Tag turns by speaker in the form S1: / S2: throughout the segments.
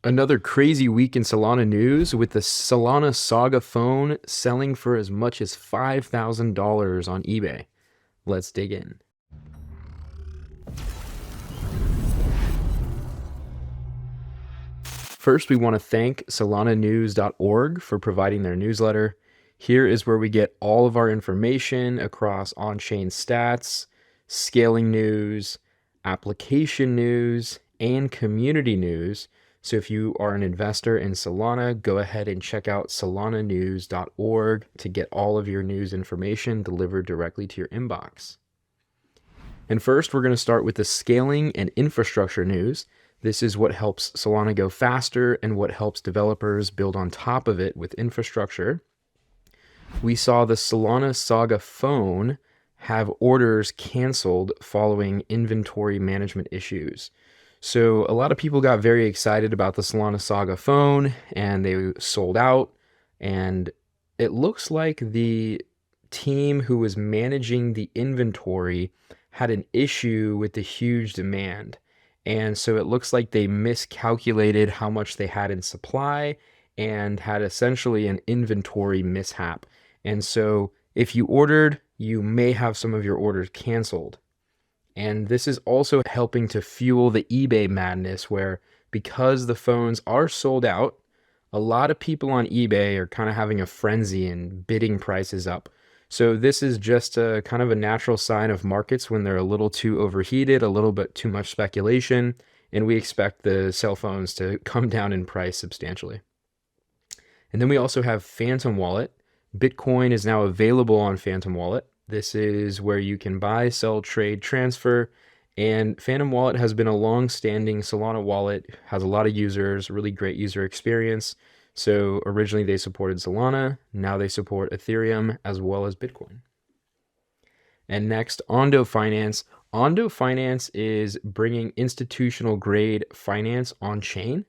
S1: Another crazy week in Solana news with the Solana Saga Phone selling for as much as $5,000 on eBay. Let's dig in. First, we want to thank solananews.org for providing their newsletter. Here is where we get all of our information across on-chain stats, scaling news, application news, and community news. So if you are an investor in Solana, go ahead and check out solananews.org to get all of your news information delivered directly to your inbox. And first, we're going to start with the scaling and infrastructure news. This is what helps Solana go faster and what helps developers build on top of it with infrastructure. We saw the Solana Saga Phone have orders canceled following inventory management issues. So a lot of people got very excited about the Solana Saga Phone and they sold out. And it looks like the team who was managing the inventory had an issue with the huge demand. And so it looks like they miscalculated how much they had in supply and had essentially an inventory mishap. And so if you ordered, you may have some of your orders canceled. And this is also helping to fuel the eBay madness where because the phones are sold out, a lot of people on eBay are kind of having a frenzy and bidding prices up. So this is just a kind of a natural sign of markets when they're a little too overheated, a little bit too much speculation, and we expect the cell phones to come down in price substantially. And then we also have Phantom Wallet. Bitcoin is now available on Phantom Wallet. This is where you can buy, sell, trade, transfer, and Phantom Wallet has been a long-standing Solana wallet, has a lot of users, really great user experience. So originally they supported Solana, now they support Ethereum as well as Bitcoin. And next, Ondo Finance. Ondo Finance is bringing institutional grade finance on chain,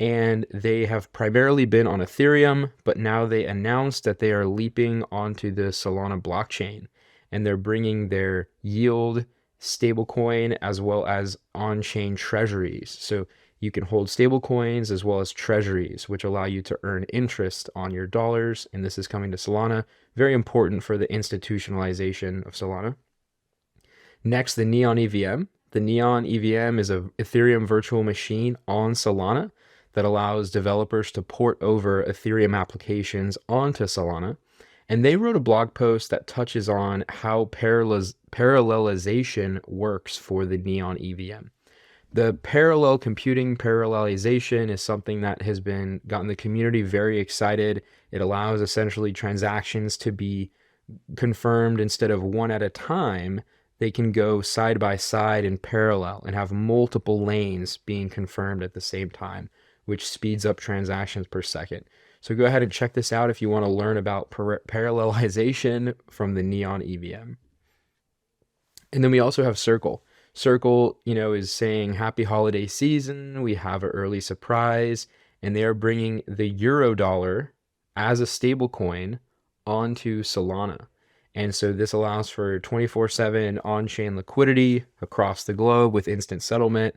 S1: and they have primarily been on Ethereum, but now they announced that they are leaping onto the Solana blockchain, and they're bringing their yield stablecoin as well as on-chain treasuries. So you can hold stablecoins as well as treasuries, which allow you to earn interest on your dollars, and this is coming to Solana. Very important for the institutionalization of Solana. Next, the Neon EVM. The Neon EVM is an Ethereum virtual machine on Solana that allows developers to port over Ethereum applications onto Solana. And they wrote a blog post that touches on how parallelization works for the Neon EVM. The parallel computing parallelization is something that has gotten the community very excited. It allows essentially transactions to be confirmed instead of one at a time. They can go side by side in parallel and have multiple lanes being confirmed at the same time, which speeds up transactions per second. So go ahead and check this out if you want to learn about parallelization from the Neon EVM. And then we also have Circle. Circle, is saying happy holiday season. We have an early surprise, and they are bringing the Eurodollar as a stable coin onto Solana. And so this allows for 24/7 on-chain liquidity across the globe with instant settlement.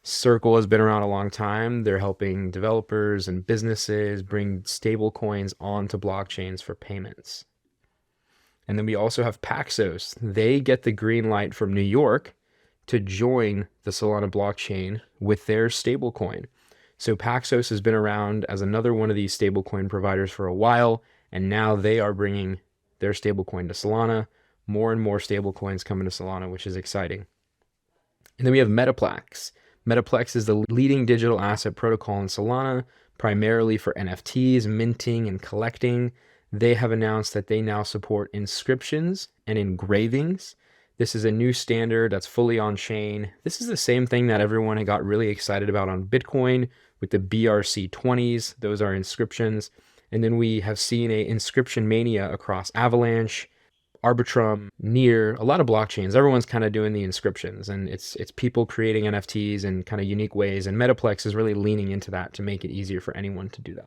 S1: Circle has been around a long time. They're helping developers and businesses bring stable coins onto blockchains for payments. And then we also have Paxos. They get the green light from New York to join the Solana blockchain with their stablecoin. So Paxos has been around as another one of these stablecoin providers for a while, and now they are bringing their stablecoin to Solana. More and more stablecoins coming to Solana, which is exciting. And then we have Metaplex. Metaplex is the leading digital asset protocol in Solana, primarily for NFTs, minting, and collecting. They have announced that they now support inscriptions and engravings. This is a new standard that's fully on chain. This is the same thing that everyone got really excited about on Bitcoin with the BRC20s. Those are inscriptions. And then we have seen a inscription mania across Avalanche, Arbitrum, Near, a lot of blockchains. Everyone's kind of doing the inscriptions, and it's people creating NFTs in kind of unique ways. And Metaplex is really leaning into that to make it easier for anyone to do that.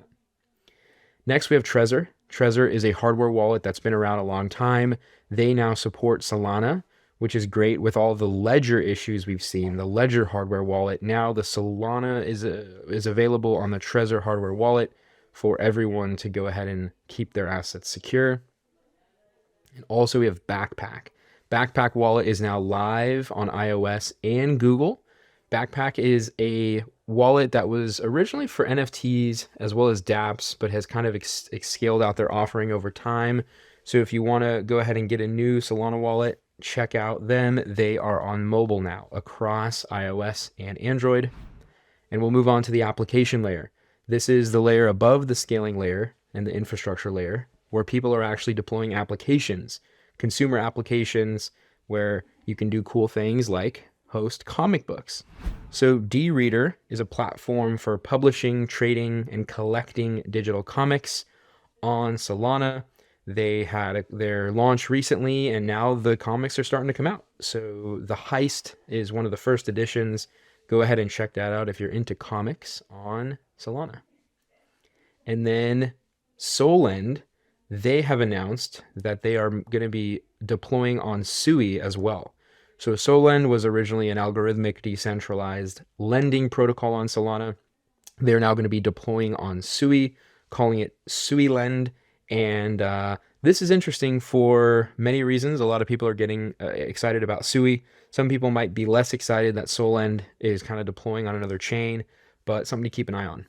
S1: Next, we have Trezor. Trezor is a hardware wallet that's been around a long time. They now support Solana which is great with all the Ledger issues we've seen. The Ledger hardware wallet, now the Solana is available on the Trezor hardware wallet for everyone to go ahead and keep their assets secure. And also we have Backpack. Backpack wallet is now live on iOS and Google. Backpack is a wallet that was originally for NFTs as well as dApps, but has kind of scaled out their offering over time. So if you want to go ahead and get a new Solana wallet, check out them. They are on mobile now across iOS and Android. And we'll move on to the application layer. This is the layer above the scaling layer and the infrastructure layer, where people are actually deploying applications, consumer applications, where you can do cool things like host comic books. So D-Reader is a platform for publishing, trading, and collecting digital comics on Solana. They had their launch recently, and now the comics are starting to come out. So The Heist is one of the first editions. Go ahead and check that out if you're into comics on Solana. And then Solend, they have announced that they are going to be deploying on Sui as well. So Solend was originally an algorithmic decentralized lending protocol on Solana. They're now going to be deploying on Sui, calling it SuiLend. And this is interesting for many reasons. A lot of people are getting excited about Sui. Some people might be less excited that Solend is kind of deploying on another chain, but something to keep an eye on.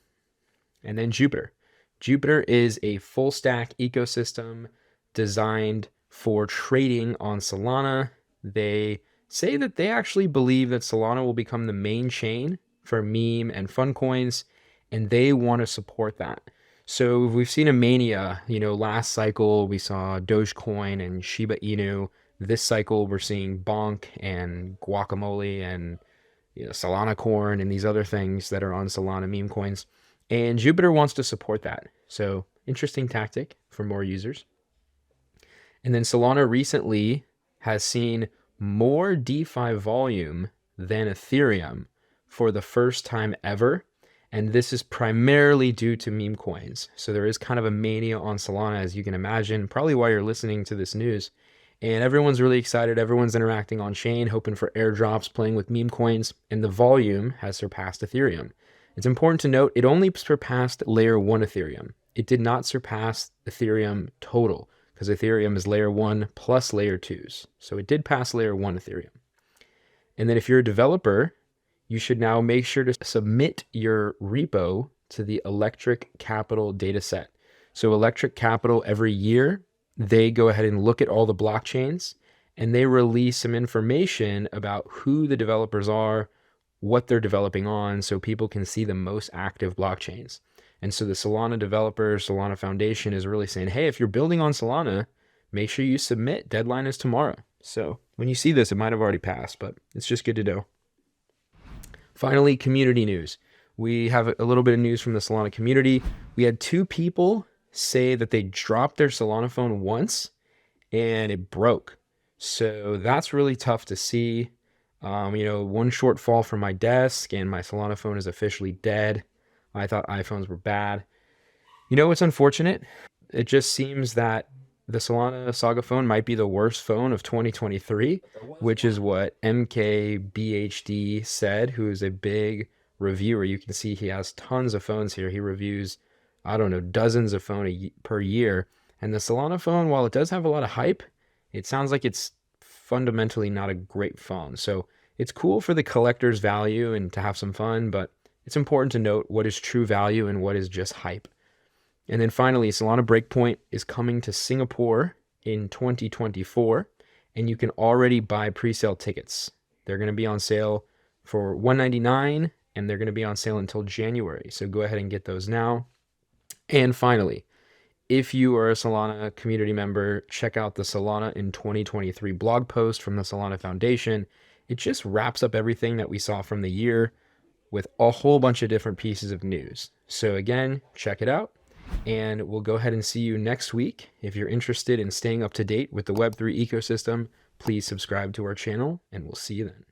S1: And then Jupiter. Jupiter is a full stack ecosystem designed for trading on Solana. They say that they actually believe that Solana will become the main chain for meme and fun coins, and they want to support that. So we've seen a mania, last cycle we saw Dogecoin and Shiba Inu. This cycle we're seeing Bonk and Guacamole and Solana Corn and these other things that are on Solana Meme Coins. And Jupiter wants to support that. So interesting tactic for more users. And then Solana recently has seen more DeFi volume than Ethereum for the first time ever. And this is primarily due to meme coins. So there is kind of a mania on Solana, as you can imagine, probably why you're listening to this news. And everyone's really excited. Everyone's interacting on chain, hoping for airdrops, playing with meme coins, and the volume has surpassed Ethereum. It's important to note it only surpassed layer 1 Ethereum. It did not surpass Ethereum total, because Ethereum is layer 1 plus layer 2s. So it did pass layer 1 Ethereum. And then if you're a developer, you should now make sure to submit your repo to the Electric Capital dataset. So Electric Capital, every year, they go ahead and look at all the blockchains, and they release some information about who the developers are, what they're developing on, so people can see the most active blockchains. And so the Solana developers, Solana Foundation is really saying, hey, if you're building on Solana, make sure you submit. Deadline is tomorrow. So when you see this, it might have already passed, but it's just good to know. Finally, community news. We have a little bit of news from the Solana community. We had 2 people say that they dropped their Solana phone once and it broke. So that's really tough to see. One short fall from my desk and my Solana phone is officially dead. I thought iPhones were bad. What's unfortunate? It just seems that the Solana Saga Phone might be the worst phone of 2023, which is what MKBHD said, who is a big reviewer. You can see he has tons of phones here. He reviews, dozens of phones per year. And the Solana phone, while it does have a lot of hype, it sounds like it's fundamentally not a great phone. So it's cool for the collector's value and to have some fun, but it's important to note what is true value and what is just hype. And then finally, Solana Breakpoint is coming to Singapore in 2024, and you can already buy pre-sale tickets. They're going to be on sale for $199, and they're going to be on sale until January. So go ahead and get those now. And finally, if you are a Solana community member, check out the Solana in 2023 blog post from the Solana Foundation. It just wraps up everything that we saw from the year with a whole bunch of different pieces of news. So again, check it out. And we'll go ahead and see you next week. If you're interested in staying up to date with the Web3 ecosystem, please subscribe to our channel, and we'll see you then.